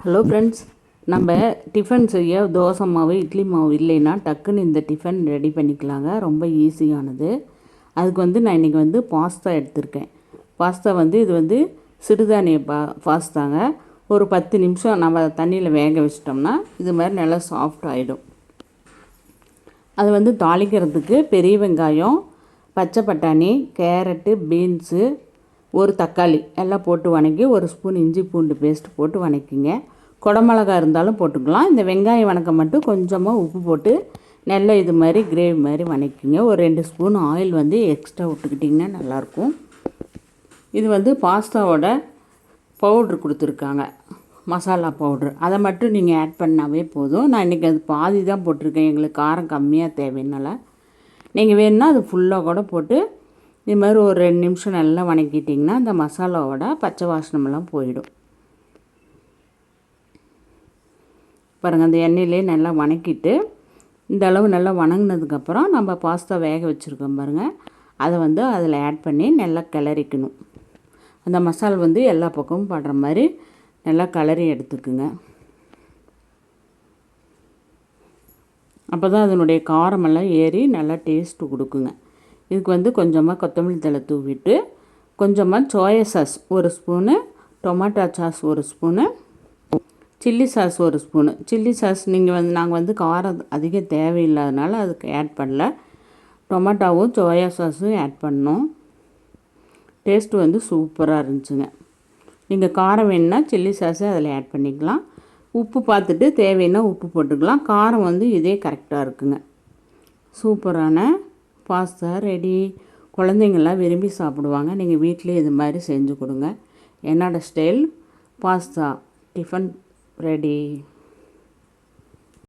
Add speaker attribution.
Speaker 1: Hello friends, நம்ம tiffin செய்ய தோசை மாவு இட்லி மாவு இல்லைன்னா டக்குன்னு இந்த டிஃபன் ரெடி பண்ணிக்கலாங்க. ரொம்ப ஈஸியானது. அதுக்கு நான் இன்றைக்கி பாஸ்தா எடுத்திருக்கேன். பாஸ்தா இது சிறுதானிய பாஸ்தாங்க. ஒரு 10 நிமிஷம் நம்ம தண்ணியில் வேக வச்சிட்டோம்னா இது மாதிரி நல்லா சாஃப்ட் ஆகிடும். அது தாளிக்கிறதுக்கு பெரிய வெங்காயம், பச்சை பட்டாணி, கேரட்டு, பீன்ஸு, ஒரு தக்காளி எல்லாம் போட்டு வணக்கி, ஒரு ஸ்பூன் இஞ்சி பூண்டு பேஸ்ட்டு போட்டு வணக்கிங்க. குடமிளகா இருந்தாலும் போட்டுக்கலாம். இந்த வெங்காயம் வணக்க மட்டும் கொஞ்சமாக உப்பு போட்டு நல்லா இது மாதிரி கிரேவி மாதிரி வணக்கிங்க. ஒரு 2 ஸ்பூன் ஆயில் எக்ஸ்ட்ரா விட்டுக்கிட்டிங்கன்னா நல்லாயிருக்கும். இது பாஸ்தாவோட பவுட்ரு கொடுத்துருக்காங்க, மசாலா பவுட்ரு. அதை மட்டும் நீங்கள் ஆட் பண்ணாவே போதும். நான் இன்றைக்கி அது பாதி தான் போட்டிருக்கேன், எங்களுக்கு காரம் கம்மியாக தேவைன்னால. நீங்கள் வேணும்னா அது ஃபுல்லாக கூட போட்டு இது மாதிரி ஒரு 2 நிமிஷம் நல்லா வணக்கிட்டிங்கன்னா அந்த மசாலாவோட பச்சை வாசனமெல்லாம் போயிடும். பாருங்கள், அந்த எண்ணெயிலே நல்லா வணக்கிட்டு இந்த அளவு நல்லா வணங்கினதுக்கப்புறம் நம்ம பாஸ்தா வேக வச்சுருக்கோம் பாருங்கள், அதை அதில் ஆட் பண்ணி நல்லா கிளறிக்கணும். அந்த மசாலா எல்லா பக்கமும் படுற மாதிரி நல்லா கிளறி எடுத்துக்குங்க. அப்போ தான் அதனுடைய காரமெல்லாம் ஏறி நல்லா டேஸ்ட்டு கொடுக்குங்க. இதுக்கு கொஞ்சமாக கொத்தமல்லி தழை தூவிட்டு, கொஞ்சமாக சோயா சாஸ் ஒரு ஸ்பூனு, டொமேட்டோ சாஸ் ஒரு ஸ்பூனு, சில்லி சாஸ் ஒரு ஸ்பூனு. சில்லி சாஸ் நீங்கள் நாங்கள் காரம் அதிகம் தேவையில்லாதனால அதுக்கு ஆட் பண்ணல. டொமேட்டோவும் சோயா சாஸும் ஆட் பண்ணோம். டேஸ்ட்டு சூப்பராக இருந்துச்சுங்க. நீங்கள் காரம் வேணுன்னா சில்லி சாஸை அதில் ஆட் பண்ணிக்கலாம். உப்பு பார்த்துட்டு தேவைன்னா உப்பு போட்டுக்கலாம். காரம் இதே கரெக்டாக இருக்குங்க. சூப்பரான பாஸ்தா ரெடி. குழந்தைங்கள்லாம் விரும்பி சாப்பிடுவாங்க. நீங்கள் வீட்டிலே இது மாதிரி செஞ்சு கொடுங்க. என்னோடய ஸ்டைல் பாஸ்தா டிஃபன் ரெடி.